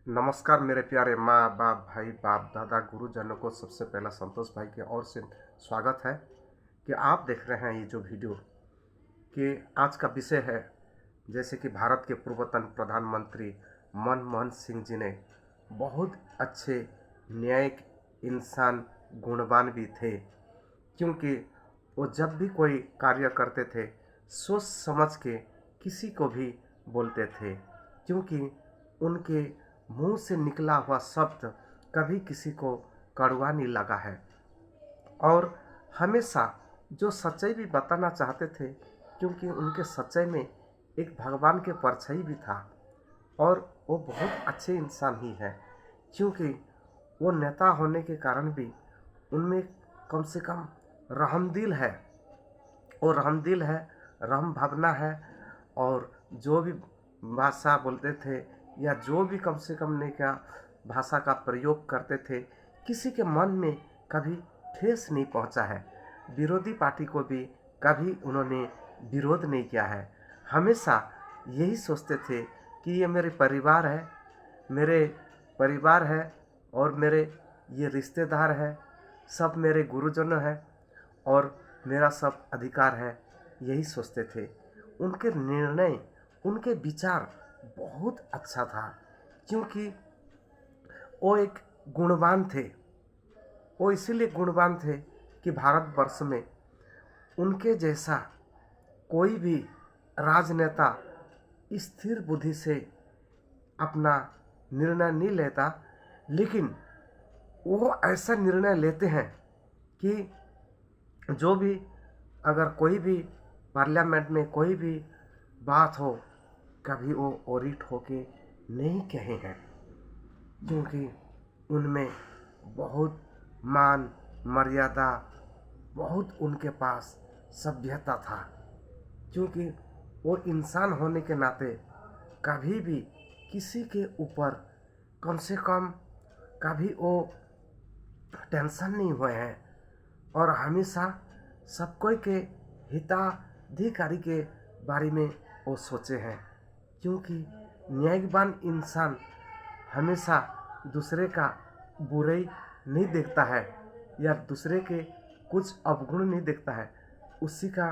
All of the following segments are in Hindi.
नमस्कार मेरे प्यारे माँ बाप भाई बाप दादा गुरुजनों को सबसे पहला संतोष भाई की ओर से स्वागत है कि आप देख रहे हैं ये जो वीडियो कि आज का विषय है। जैसे कि भारत के पूर्वतन प्रधानमंत्री मनमोहन सिंह जी ने बहुत अच्छे न्यायिक इंसान गुणवान भी थे, क्योंकि वो जब भी कोई कार्य करते थे सोच समझ के किसी को भी बोलते थे, क्योंकि उनके मुंह से निकला हुआ शब्द कभी किसी को कड़वा नहीं लगा है। और हमेशा जो सच्चाई भी बताना चाहते थे, क्योंकि उनके सच्चाई में एक भगवान के परछाई भी था। और वो बहुत अच्छे इंसान ही है, क्योंकि वो नेता होने के कारण भी उनमें कम से कम रहमदिल है। वो रहमदिल है, रहम भावना है। और जो भी भाषा बोलते थे या जो भी कम से कम ने क्या भाषा का प्रयोग करते थे, किसी के मन में कभी ठेस नहीं पहुंचा है। विरोधी पार्टी को भी कभी उन्होंने विरोध नहीं किया है। हमेशा यही सोचते थे कि ये मेरे परिवार है, मेरे परिवार है और मेरे ये रिश्तेदार है, सब मेरे गुरुजन हैं और मेरा सब अधिकार है। यही सोचते थे। उनके निर्णय, उनके विचार बहुत अच्छा था, क्योंकि वो एक गुणवान थे। वो इसीलिए गुणवान थे कि भारतवर्ष में उनके जैसा कोई भी राजनेता स्थिर बुद्धि से अपना निर्णय नहीं लेता, लेकिन वो ऐसा निर्णय लेते हैं कि जो भी अगर कोई भी पार्लियामेंट में कोई भी बात हो, कभी वो ओरिट होके नहीं कहे हैं, क्योंकि उनमें बहुत मान मर्यादा, बहुत उनके पास सभ्यता था। क्योंकि वो इंसान होने के नाते कभी भी किसी के ऊपर कम से कम कभी वो टेंशन नहीं हुए हैं और हमेशा सबको के हिताधिकारी के बारे में वो सोचे हैं। क्योंकि न्यायवान इंसान हमेशा दूसरे का बुराई नहीं देखता है या दूसरे के कुछ अवगुण नहीं देखता है, उसी का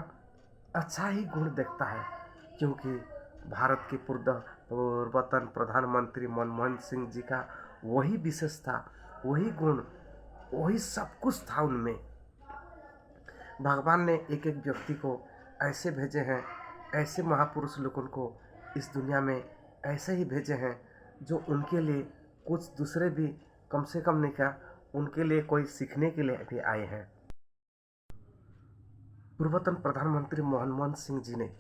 अच्छा ही गुण देखता है। क्योंकि भारत के पूर्वतन प्रधानमंत्री मनमोहन सिंह जी का वही विशेषता, वही गुण, वही सब कुछ था उनमें। भगवान ने एक एक व्यक्ति को ऐसे भेजे हैं, ऐसे महापुरुष लोगों को इस दुनिया में ऐसे ही भेजे हैं जो उनके लिए कुछ दूसरे भी कम से कम नहीं क्या, उनके लिए कोई सीखने के लिए भी आए हैं। पूर्वतन प्रधानमंत्री मनमोहन सिंह जी ने,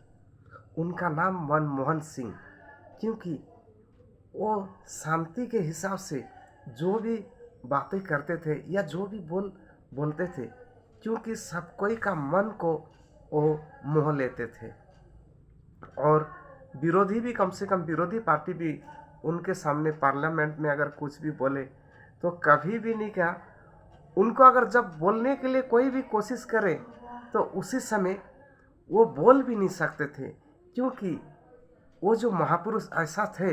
उनका नाम मनमोहन सिंह, क्योंकि वो शांति के हिसाब से जो भी बातें करते थे या जो भी बोलते थे, क्योंकि सब कोई का मन को वो मोह लेते थे। और विरोधी भी, कम से कम विरोधी पार्टी भी उनके सामने पार्लियामेंट में अगर कुछ भी बोले तो कभी भी नहीं क्या, उनको अगर जब बोलने के लिए कोई भी कोशिश करे तो उसी समय वो बोल भी नहीं सकते थे। क्योंकि वो जो महापुरुष ऐसा थे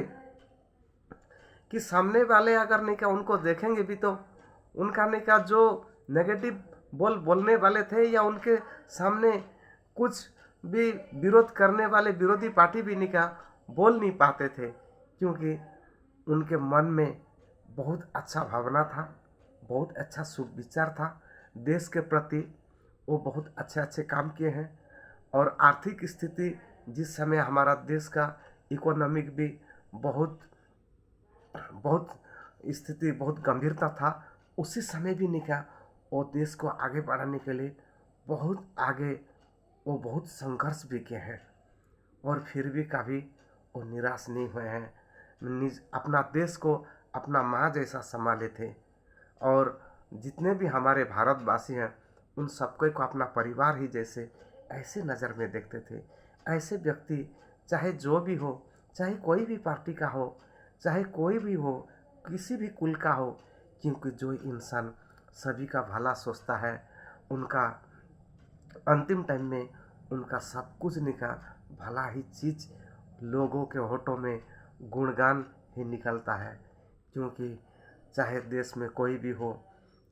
कि सामने वाले अगर नहीं क्या उनको देखेंगे भी तो उनका नहीं क्या जो नेगेटिव बोलने वाले थे या उनके सामने कुछ भी विरोध करने वाले विरोधी पार्टी भी नहीं क्या बोल नहीं पाते थे। क्योंकि उनके मन में बहुत अच्छा भावना था, बहुत अच्छा शुभ विचार था। देश के प्रति वो बहुत अच्छे अच्छे काम किए हैं। और आर्थिक स्थिति जिस समय हमारा देश का इकोनॉमिक भी बहुत बहुत स्थिति बहुत गंभीरता था, उसी समय भी निका वो देश को आगे बढ़ाने के लिए बहुत आगे वो बहुत संघर्ष भी किए हैं। और फिर भी कभी वो निराश नहीं हुए हैं। अपना देश को अपना माँ जैसा संभाले थे। और जितने भी हमारे भारतवासी हैं उन सबको को अपना परिवार ही जैसे ऐसे नज़र में देखते थे। ऐसे व्यक्ति चाहे जो भी हो, चाहे कोई भी पार्टी का हो, चाहे कोई भी हो, किसी भी कुल का हो, क्योंकि जो इंसान सभी का भला सोचता है, उनका अंतिम टाइम में उनका सब कुछ निका भला ही चीज़ लोगों के होठों में गुणगान ही निकलता है। क्योंकि चाहे देश में कोई भी हो,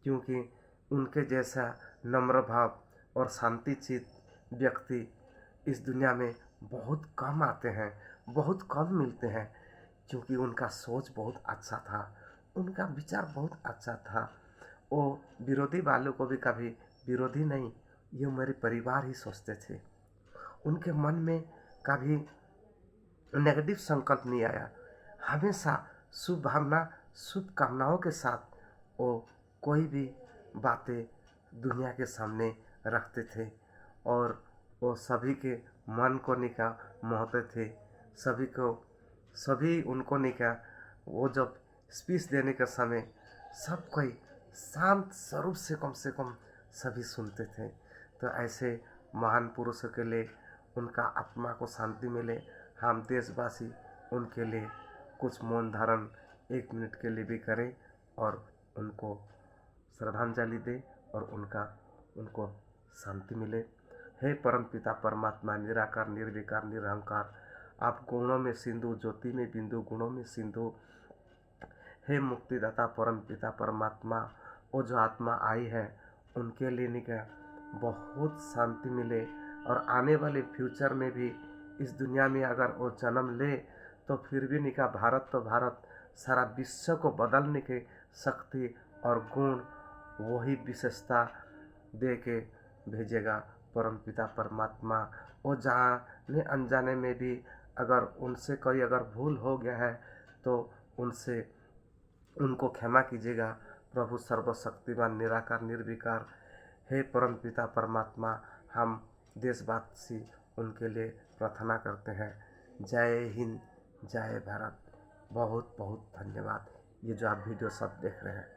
क्योंकि उनके जैसा नम्र भाव और शांतिचित व्यक्ति इस दुनिया में बहुत कम आते हैं, बहुत कम मिलते हैं। क्योंकि उनका सोच बहुत अच्छा था, उनका विचार बहुत अच्छा था। वो विरोधी वालों को भी कभी विरोधी नहीं, ये मेरे परिवार ही सोचते थे। उनके मन में कभी नेगेटिव संकल्प नहीं आया। हमेशा शुभ भावना, शुभ कामनाओं के साथ वो कोई भी बातें दुनिया के सामने रखते थे। और वो सभी के मन को निका मोहते थे, सभी उनको निका। वो जब स्पीच देने के समय सब कोई शांत स्वरूप से कम सभी सुनते थे। तो ऐसे महान पुरुषों के लिए उनका आत्मा को शांति मिले, हम देशवासी उनके लिए कुछ मौन धारण 1 मिनट के लिए भी करें और उनको श्रद्धांजलि दें और उनको शांति मिले। हे परम पिता परमात्मा, निराकार निर्विकार निरहंकार, आप गुणों में सिंधु, ज्योति में बिंदु, गुणों में सिंधु। हे मुक्तिदाता परम पिता परमात्मा, वो जो आत्मा आई है उनके लिए निका बहुत शांति मिले। और आने वाले फ्यूचर में भी इस दुनिया में अगर वो जन्म ले तो फिर भी निका भारत तो भारत, सारा विश्व को बदलने की शक्ति और गुण वही विशेषता दे के भेजेगा परम पिता परमात्मा। वो जाने अनजाने में भी अगर उनसे कोई अगर भूल हो गया है तो उनसे उनको क्षमा कीजिएगा प्रभु सर्वशक्तिमान निराकार निर्विकार। हे परम पिता परमात्मा, हम देशवासी उनके लिए प्रार्थना करते हैं। जय हिंद, जय भारत। बहुत बहुत धन्यवाद। ये जो आप वीडियो सब देख रहे हैं।